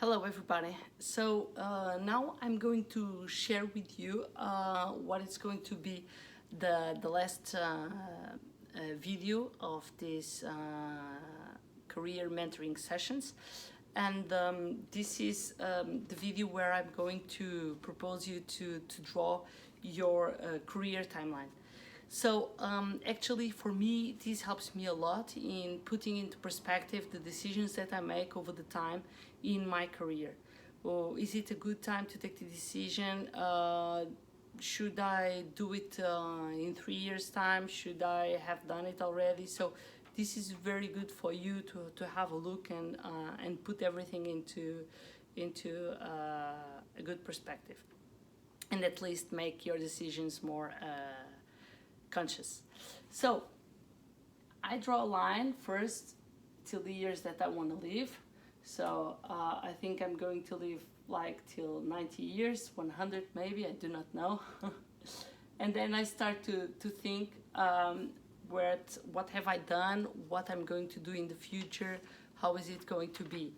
Hello everybody. Now I'm going to share with you what is going to be the last video of this career mentoring sessions, and this is the video where I'm going to propose you to draw your career timeline. Actually, for me, this helps me a lot in putting into perspective the decisions that I make over the time in my career. Oh, is it a good time to take the decision? Should I do it in 3 years' time? Should I have done it already? So this is very good for you to have a look and put everything into a good perspective, and at least make your decisions more conscious. So I draw a line first till the years that I want to live. So I think I'm going to live like till 90 years, 100 maybe, I do not know. And then I start to think what have I done, what I'm going to do in the future, how is it going to be.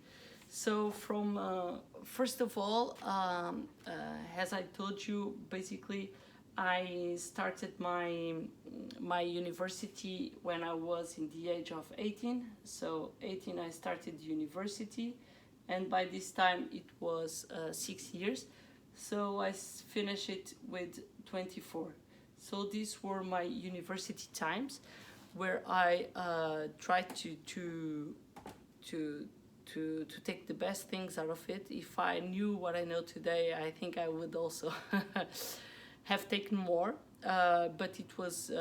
So from first of all, as I told you, basically I started my university when I was in the age of 18. So 18 I started university, and by this time it was 6 years. So I finished it with 24. So these were my university times, where I tried to take the best things out of it. If I knew what I know today, I think I would also have taken more, but it was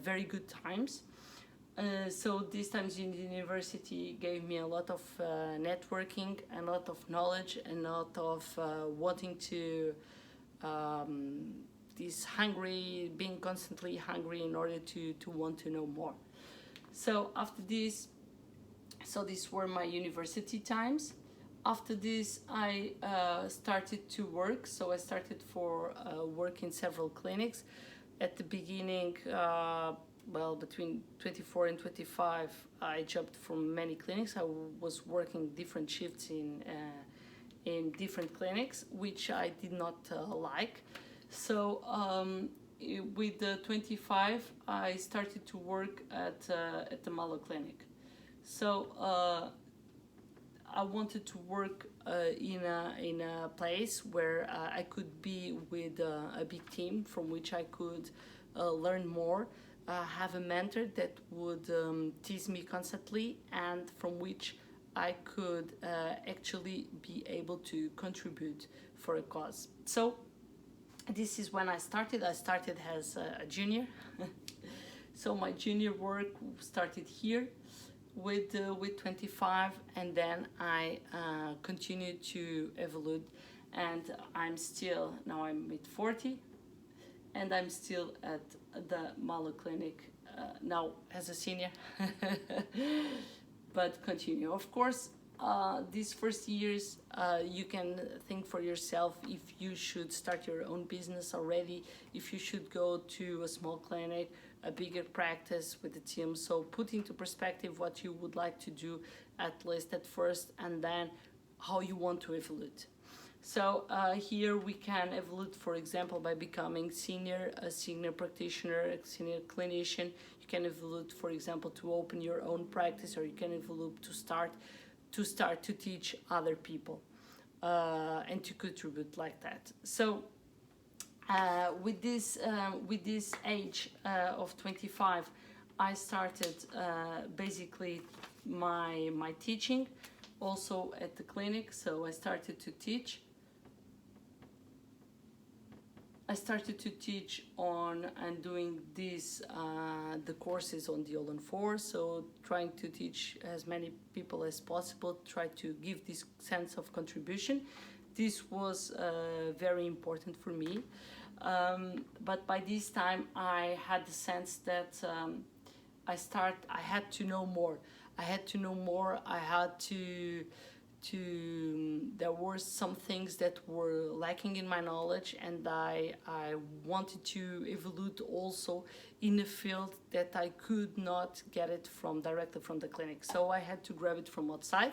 very good times. So these times in the university gave me a lot of networking, a lot of knowledge, and a lot of wanting to this hungry, being constantly hungry in order to want to know more. So after this, so these were my university times. After this, I started to work. So I started for work in several clinics. At the beginning, between 24 and 25, I jumped from many clinics. I was working different shifts in different clinics, which I did not like. So with the 25, I started to work at the MALOCLINIC. So I wanted to work in a place where I could be with a big team from which I could learn more, have a mentor that would tease me constantly, and from which I could actually be able to contribute for a cause. So this is when I started. I started as a junior. So my junior work started here with 25, and then I continued to evolve, and I'm at 40, and I'm still at the MALOCLINIC now as a senior. But continue, of course. These first years, you can think for yourself if you should start your own business already, if you should go to a small clinic, a bigger practice with a team. So put into perspective what you would like to do, at least at first, and then how you want to evolve. So here we can evolve, for example, by becoming a senior practitioner, a senior clinician. You can evolve, for example, to open your own practice, or you can evolve to start to teach other people and to contribute like that. So with this age of 25, I started basically my teaching also at the clinic. So I started to teach. On and doing this the courses on the All-on-4, so trying to teach as many people as possible, try to give this sense of contribution. This was very important for me, but by this time I had the sense that I had to know more. There were some things that were lacking in my knowledge, and I wanted to evolve also in a field that I could not get it directly from the clinic. So I had to grab it from outside,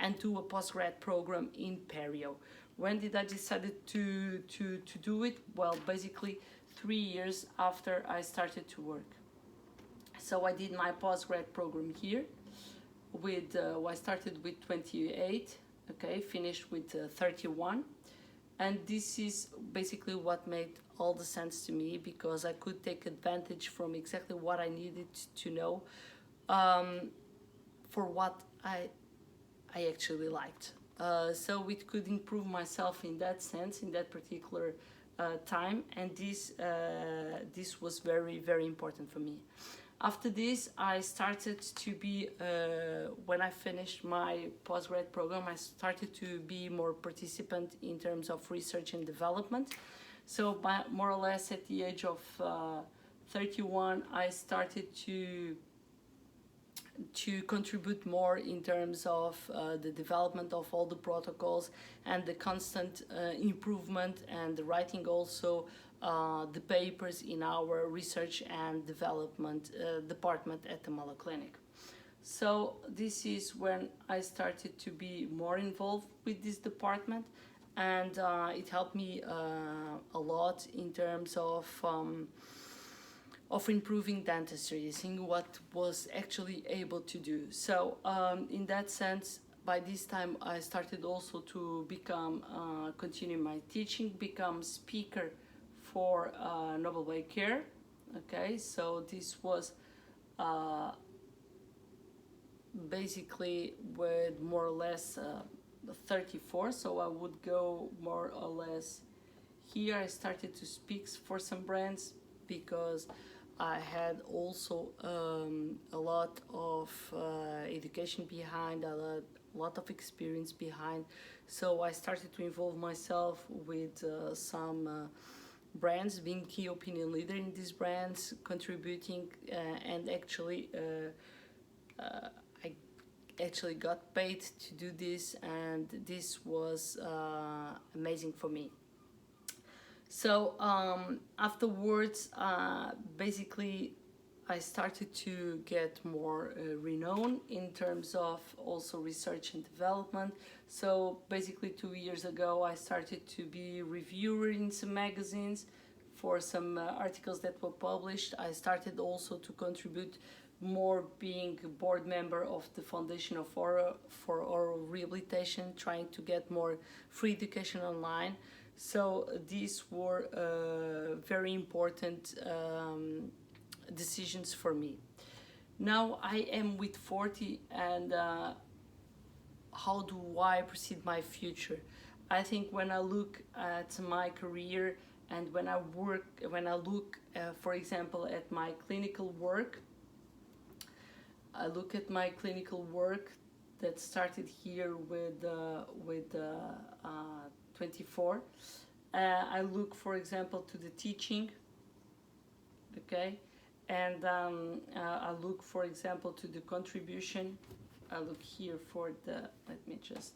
and do a postgrad program in Perio. When did I decided to do it? Well, basically 3 years after I started to work. So I did my postgrad program here with, I started with 28, okay, finished with 31. And this is basically what made all the sense to me, because I could take advantage from exactly what I needed to know for what I actually liked. So it could improve myself in that sense, in that particular time, and this was very, very important for me. After this, I started to be, when I finished my postgrad program, I started to be more participant in terms of research and development. So more or less at the age of 31, I started to contribute more in terms of the development of all the protocols and the constant improvement, and the writing also the papers in our research and development department at the MALOCLINIC. So this is when I started to be more involved with this department, and it helped me a lot in terms of improving dentistry, seeing what was actually able to do. So in that sense, by this time I started also to become, continue my teaching, become speaker for Noble Way Care. Okay, so this was basically with more or less 34, so I would go more or less here. I started to speak for some brands because I had also a lot of education behind, a lot of experience behind. So I started to involve myself with some brands, being key opinion leader in these brands, contributing, and actually I actually got paid to do this, and this was amazing for me. So afterwards, basically, I started to get more renown in terms of also research and development. So basically 2 years ago, I started to be reviewer in some magazines for some articles that were published. I started also to contribute more, being a board member of the Foundation of Ferro for Oral Rehabilitation, trying to get more free education online. So these were very important decisions for me. Now I am with 40, and how do I proceed my future? I think when I look at my career, and when I look, for example, at my clinical work, I look at my clinical work that started here with 24. I look, for example, to the teaching, okay, and I look, for example, to the contribution. I look here for the, let me just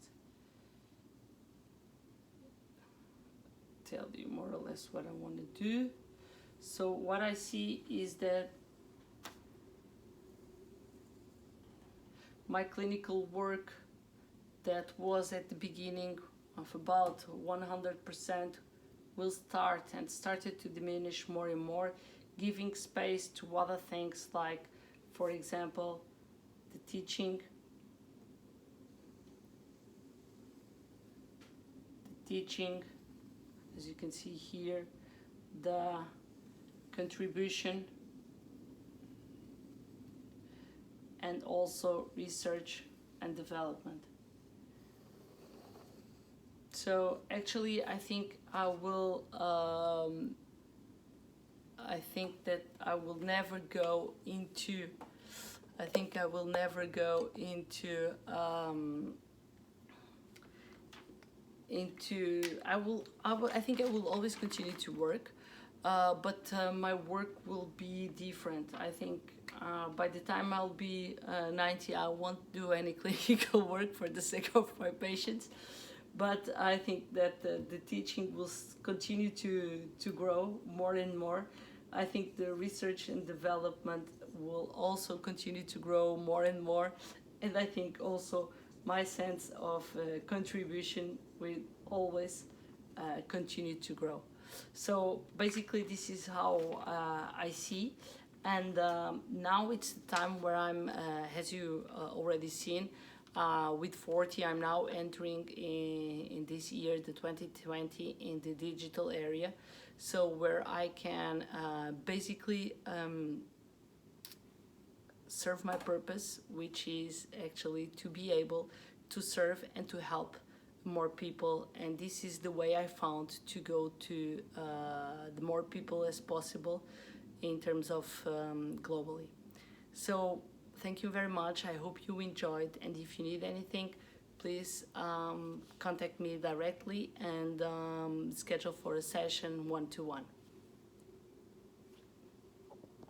tell you more or less what I want to do. So what I see is that my clinical work that was at the beginning of about 100% will started to diminish more and more, giving space to other things like, for example, the teaching, as you can see here, the contribution, and also research and development. So actually, I think I will. I think that I will never go into. I think I will never go into. I think I will always continue to work, but my work will be different. I think by the time I'll be 90, I won't do any clinical work for the sake of my patients. But I think that the teaching will continue to grow more and more. I think the research and development will also continue to grow more and more. And I think also my sense of contribution will always continue to grow. So basically this is how I see, and now it's the time where I'm, as you already seen, with 40 I'm now entering in this year, the 2020, in the digital area, so where I can basically serve my purpose, which is actually to be able to serve and to help more people. And this is the way I found to go to the more people as possible in terms of globally. So thank you very much. I hope you enjoyed, and if you need anything, please contact me directly and schedule for a session one-to-one.